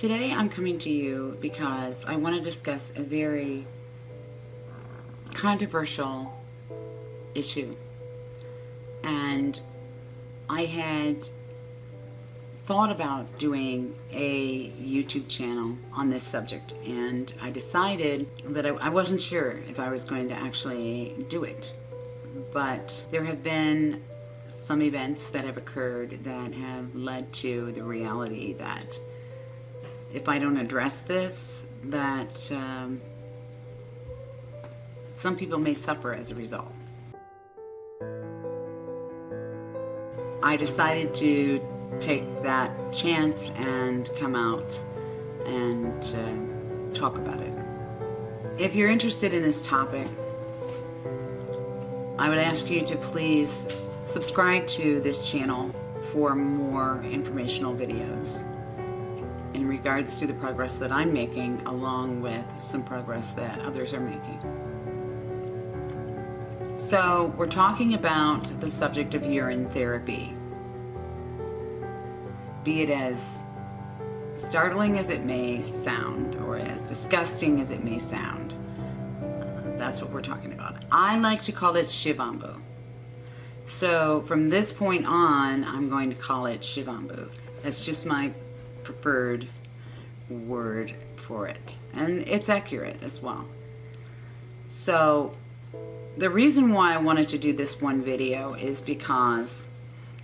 Today I'm coming to you because I want to discuss a very controversial issue. And I had thought about doing a YouTube channel on this subject, and I decided that I wasn't sure if I was going to actually do it. But there have been some events that have occurred that have led to the reality that if I don't address this, that some people may suffer as a result. I decided to take that chance and come out and talk about it. If you're interested in this topic, I would ask you to please subscribe to this channel for more informational videos in regards to the progress that I'm making, along with some progress that others are making. So we're talking about the subject of urine therapy. Be it as startling as it may sound, or as disgusting as it may sound, that's what we're talking about. I like to call it Shivambu. So from this point on, I'm going to call it Shivambu. That's just my preferred word for it, and it's accurate as well. So the reason why I wanted to do this one video is because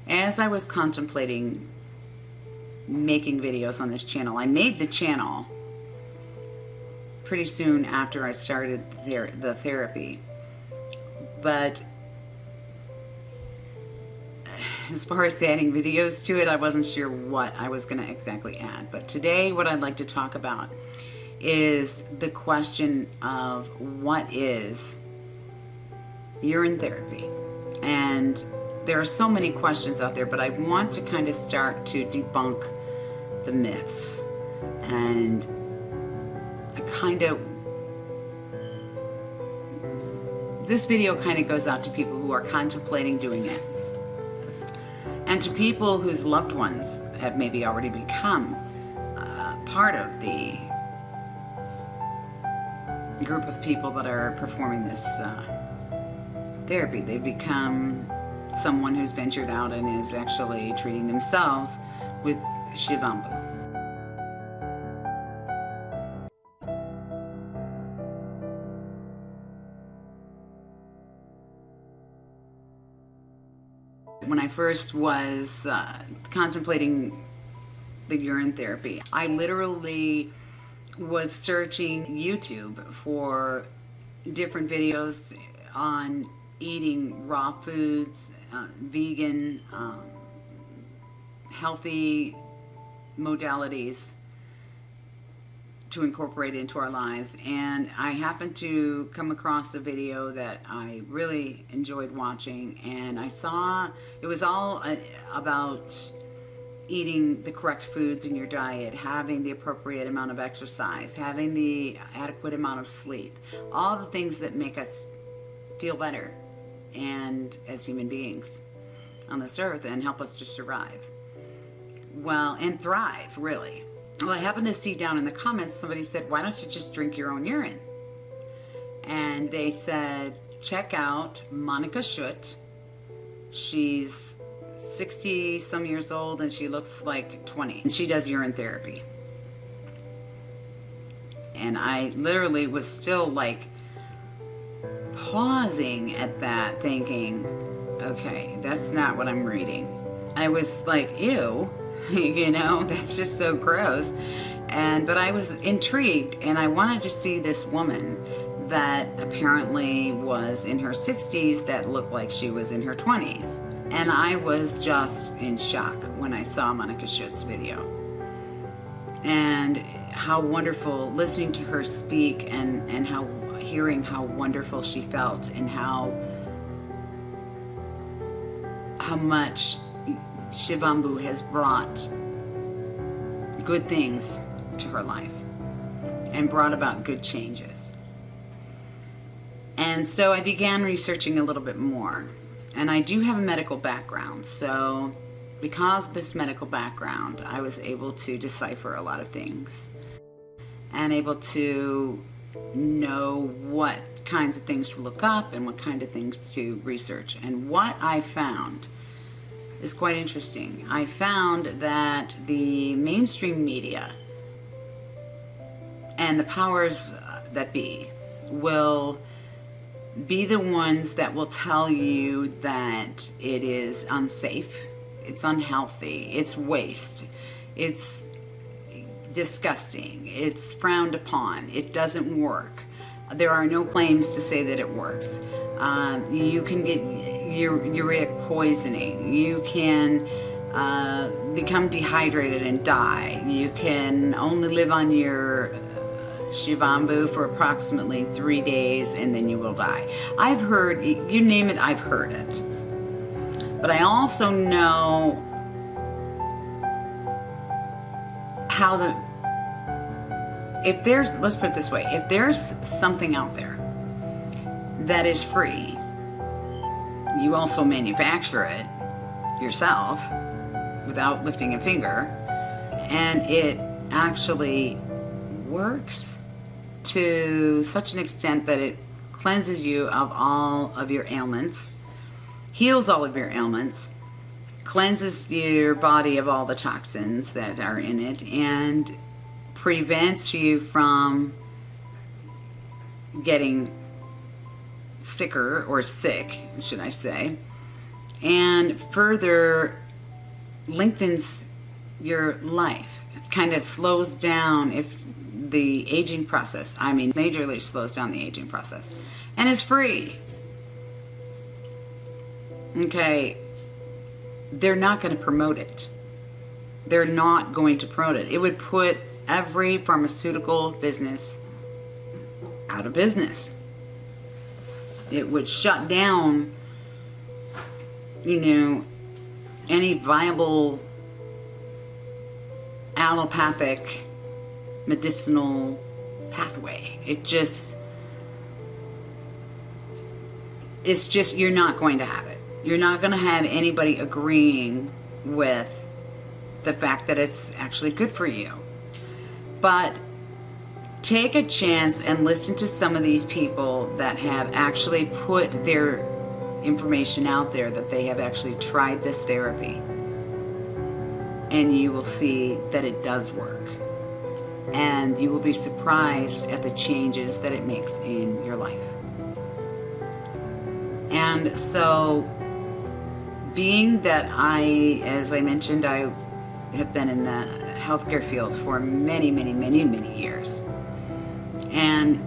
as I was contemplating making videos on this channel, I made the channel pretty soon after I started the therapy, but as far as adding videos to it, I wasn't sure what I was going to exactly add. But today what I'd like to talk about is the question of what is urine therapy. And there are so many questions out there, but I want to kind of start to debunk the myths. And this video kind of goes out to people who are contemplating doing it, and to people whose loved ones have maybe already become part of the group of people that are performing this therapy. They've become someone who's ventured out and is actually treating themselves with Shivambu. When I first was contemplating the urine therapy, I literally was searching YouTube for different videos on eating raw foods, vegan, healthy modalities to incorporate into our lives. And I happened to come across a video that I really enjoyed watching, and I saw it was all about eating the correct foods in your diet, having the appropriate amount of exercise, having the adequate amount of sleep, all the things that make us feel better and as human beings on this earth and help us to survive well and thrive, really. Well, I happened to see down in the comments, somebody said, why don't you just drink your own urine? And they said, check out Monica Schutt. She's 60 some years old and she looks like 20. And she does urine therapy. And I literally was still like pausing at that, thinking, okay, that's not what I'm reading. I was like, ew. You know, that's just so gross. But I was intrigued, and I wanted to see this woman that apparently was in her 60s that looked like she was in her 20s. And I was just in shock when I saw Monica Schutt's video. And how wonderful listening to her speak, and hearing how wonderful she felt, and how much Shivambu has brought good things to her life and brought about good changes. And so I began researching a little bit more. And I do have a medical background, so because of this medical background, I was able to decipher a lot of things and able to know what kinds of things to look up and what kind of things to research. And what I found is quite interesting. I found that the mainstream media and the powers that be will be the ones that will tell you that it is unsafe, it's unhealthy, it's waste, it's disgusting, it's frowned upon, it doesn't work. There are no claims to say that it works. You can get urea poisoning, you can become dehydrated and die, you can only live on your shivambu for approximately 3 days and then you will die. I've heard, you name it, I've heard it. But I also know how if there's, let's put it this way, if there's something out there that is free, you also manufacture it yourself without lifting a finger, and it actually works to such an extent that it cleanses you of all of your ailments, heals all of your ailments, cleanses your body of all the toxins that are in it, and prevents you from getting sicker, or sick, should I say, and further lengthens your life. It kind of slows down the aging process. I mean, majorly slows down the aging process. And it's free. Okay, they're not going to promote it. They're not going to promote it. It would put every pharmaceutical business out of business. It would shut down, any viable allopathic medicinal pathway. It's just, you're not going to have it. You're not going to have anybody agreeing with the fact that it's actually good for you. But take a chance and listen to some of these people that have actually put their information out there, that they have actually tried this therapy, and you will see that it does work, and you will be surprised at the changes that it makes in your life. And so, being that as I mentioned, I have been in the healthcare field for many, many, many, many years, and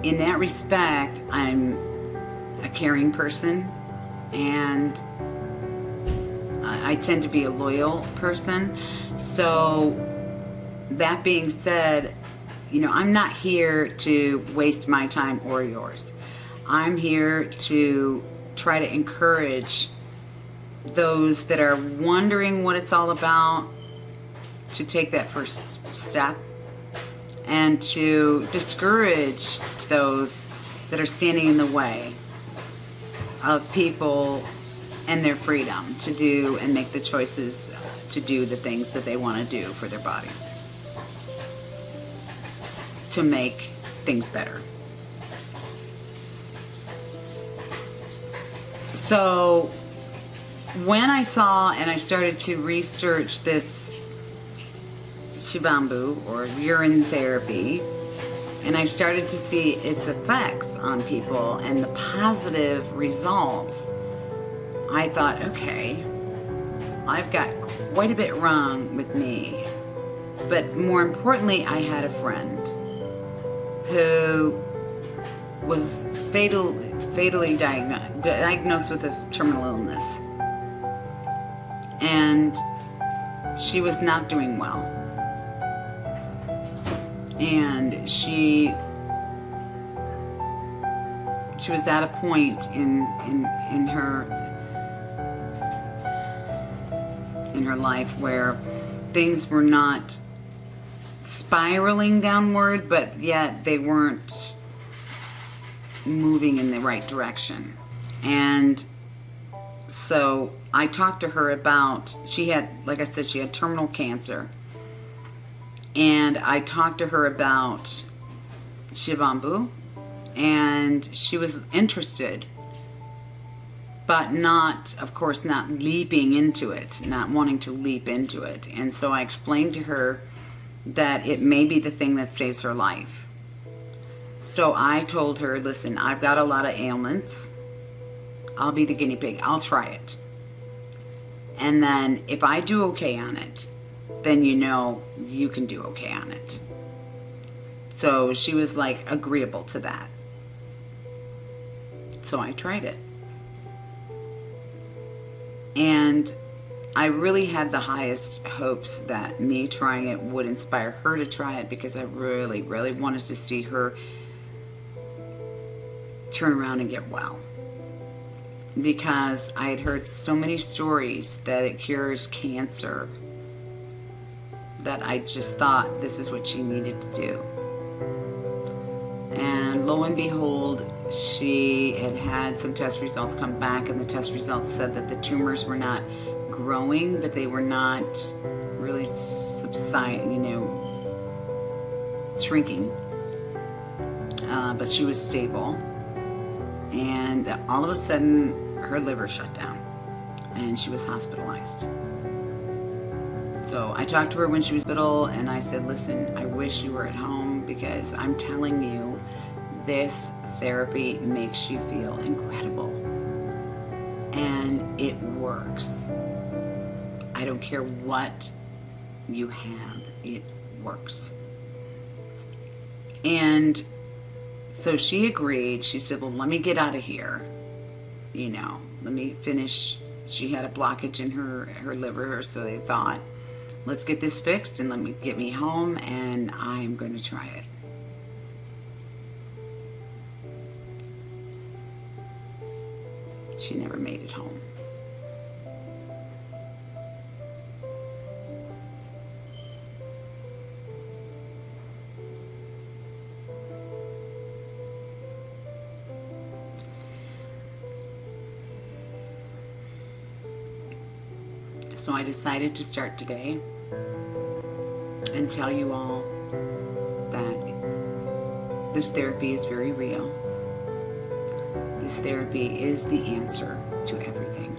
in that respect, I'm a caring person, and I tend to be a loyal person. So that being said, I'm not here to waste my time or yours. I'm here to try to encourage those that are wondering what it's all about to take that first step, and to discourage those that are standing in the way of people and their freedom to do and make the choices to do the things that they want to do for their bodies, to make things better. So when I saw and I started to research this shivambu, or urine therapy, and I started to see its effects on people and the positive results, I thought, okay, I've got quite a bit wrong with me. But more importantly, I had a friend who was fatally diagnosed with a terminal illness. And she was not doing well. And she was at a point in her life where things were not spiraling downward, but yet they weren't moving in the right direction. And So I talked to her about, she had, like I said, she had terminal cancer. And I talked to her about Shivambu, and she was interested, but not, of course, not leaping into it, not wanting to leap into it. And so I explained to her that it may be the thing that saves her life. So I told her, listen, I've got a lot of ailments. I'll be the guinea pig. I'll try it. And then if I do okay on it, then you know you can do okay on it. So she was like agreeable to that. So I tried it. And I really had the highest hopes that me trying it would inspire her to try it, because I really, really wanted to see her turn around and get well. Because I had heard so many stories that it cures cancer, that I just thought this is what she needed to do. And lo and behold, she had had some test results come back, and the test results said that the tumors were not growing, but they were not really shrinking. But she was stable. And all of a sudden, her liver shut down, and she was hospitalized. So I talked to her when she was little, and I said, listen, I wish you were at home, because I'm telling you, this therapy makes you feel incredible. And it works. I don't care what you have, it works. And so she agreed. She said, well, let me get out of here. Let me finish. She had a blockage in her liver, so they thought, let's get this fixed and get me home, and I'm going to try it. She never made it home. So I decided to start today and tell you all that this therapy is very real. This therapy is the answer to everything.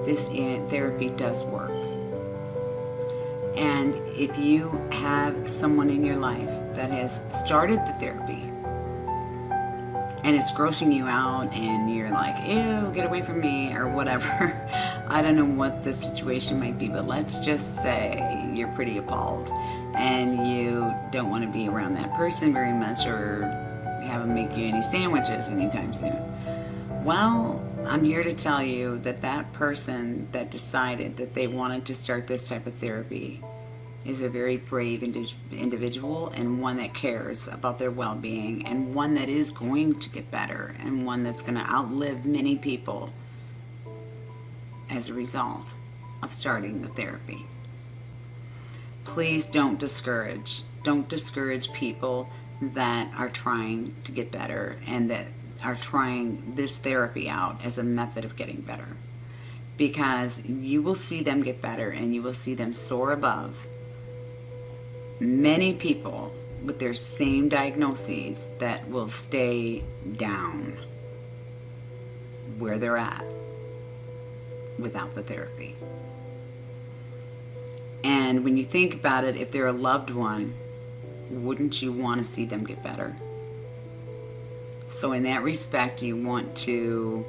This therapy does work. And if you have someone in your life that has started the therapy and it's grossing you out and you're like, ew, get away from me, or whatever, I don't know what the situation might be, but let's just say you're pretty appalled and you don't want to be around that person very much, or have them make you any sandwiches anytime soon. Well, I'm here to tell you that that person that decided that they wanted to start this type of therapy is a very brave individual, and one that cares about their well-being, and one that is going to get better, and one that's going to outlive many people as a result of starting the therapy. Please don't discourage. Don't discourage people that are trying to get better and that are trying this therapy out as a method of getting better, because you will see them get better, and you will see them soar above many people with their same diagnoses that will stay down where they're at without the therapy. And when you think about it, if they're a loved one, wouldn't you want to see them get better? So in that respect, you want to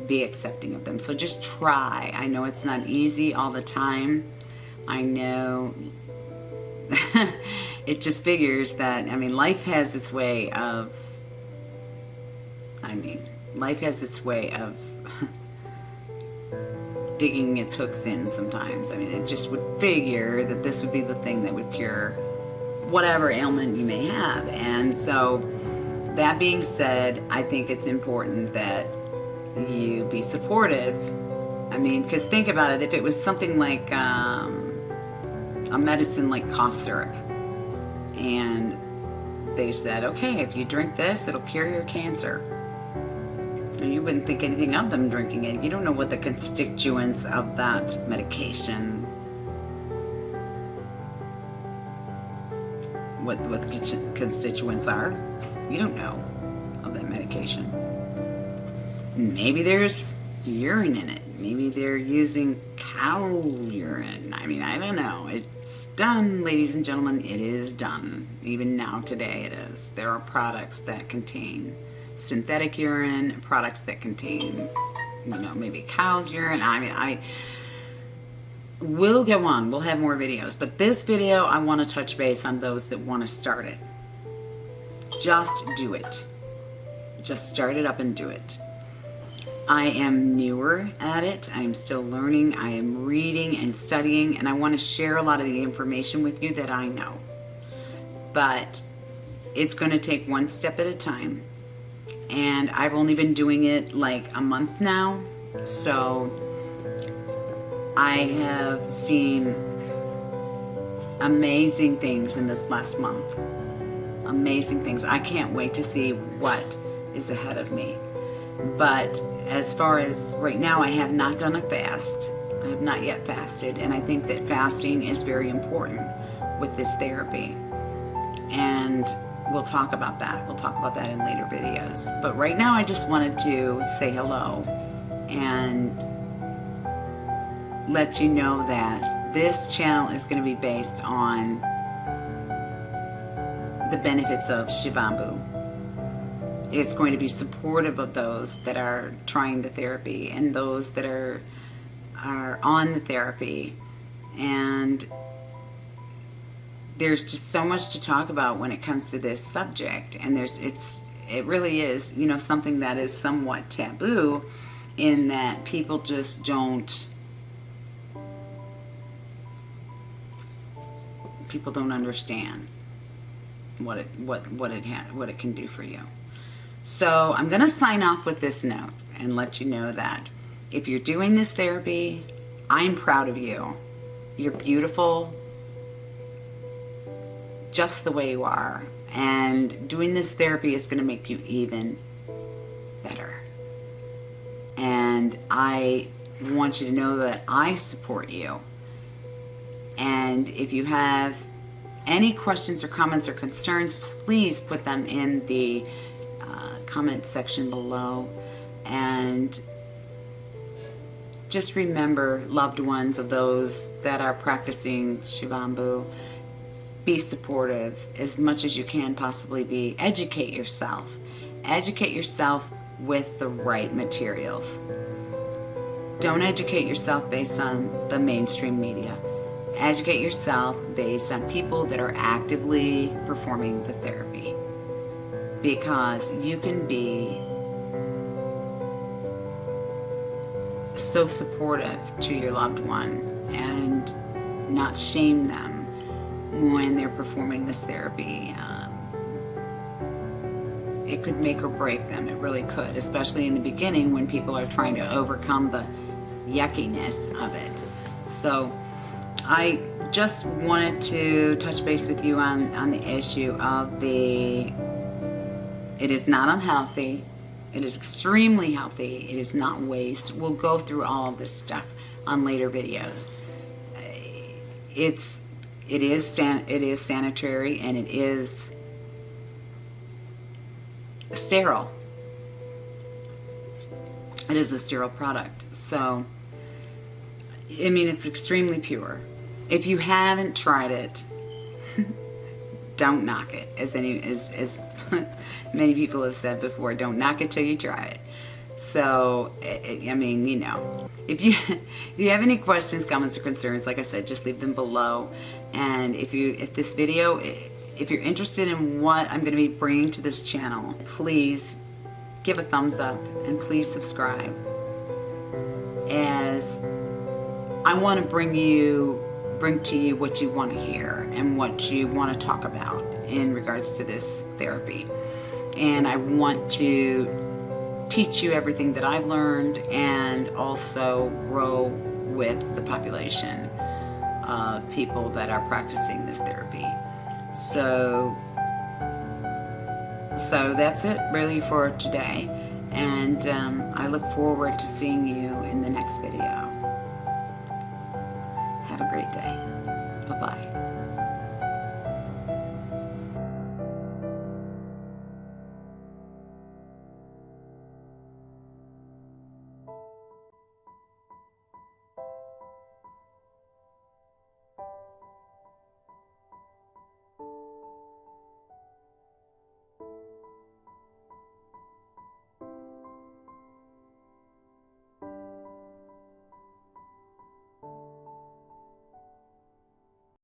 be accepting of them. So just try. I know it's not easy all the time. I know it just figures that, life has its way of digging its hooks in sometimes. It just would figure that this would be the thing that would cure whatever ailment you may have. And so, that being said, I think it's important that you be supportive. Because think about it, if it was something like a medicine like cough syrup, and they said, okay, if you drink this, it'll cure your cancer. You wouldn't think anything of them drinking it. You don't know what the constituents of that medication, what the constituents are. You don't know of that medication. Maybe there's urine in it. Maybe they're using cow urine. I mean, I don't know. It's done, ladies and gentlemen. It is done. Even now, today, it is. There are products that contain synthetic urine, products that contain, maybe cow's urine. I mean, we'll go on. We'll have more videos. But this video, I want to touch base on those that want to start it. Just do it. Just start it up and do it. I am newer at it. I am still learning. I am reading and studying, and I want to share a lot of the information with you that I know. But it's going to take one step at a time. And I've only been doing it like a month now. So I have seen amazing things in this last month. Amazing things. I can't wait to see what is ahead of me. But as far as right now, I have not done a fast. I have not yet fasted, and I think that fasting is very important with this therapy. And we'll talk about that. We'll talk about that in later videos. But right now, I just wanted to say hello and let you know that this channel is going to be based on the benefits of Shivambu. It's going to be supportive of those that are trying the therapy and those that are on the therapy. And there's just so much to talk about when it comes to this subject. And it really is, something that is somewhat taboo, in that people just don't understand what it can do for you. So I'm going to sign off with this note and let you know that if you're doing this therapy, I'm proud of you. You're beautiful just the way you are. And doing this therapy is going to make you even better. And I want you to know that I support you. And if you have any questions or comments or concerns, please put them in the comment section below. And just remember, loved ones of those that are practicing Shivambu, be supportive as much as you can possibly be. Educate yourself. Educate yourself with the right materials. Don't educate yourself based on the mainstream media. Educate yourself based on people that are actively performing the therapy. Because you can be so supportive to your loved one and not shame them when they're performing this therapy. It could make or break them. It really could, especially in the beginning when people are trying to overcome the yuckiness of it. So I just wanted to touch base with you on the issue of it is not unhealthy. It is extremely healthy. It is not waste. We'll go through all of this stuff on later videos. It is sanitary, and it is sterile. It is a sterile product. So, I mean, it's extremely pure. If you haven't tried it, don't knock it. As many people have said before, don't knock it till you try it. So, I mean, if you have any questions, comments, or concerns, like I said, just leave them below. And if this video, if you're interested in what I'm going to be bringing to this channel, please give a thumbs up and please subscribe, as I want to bring to you what you want to hear and what you want to talk about in regards to this therapy. And I want to teach you everything that I've learned and also grow with the population of people that are practicing this therapy. So that's it really for today. And I look forward to seeing you in the next video. Have a great day. Bye-bye.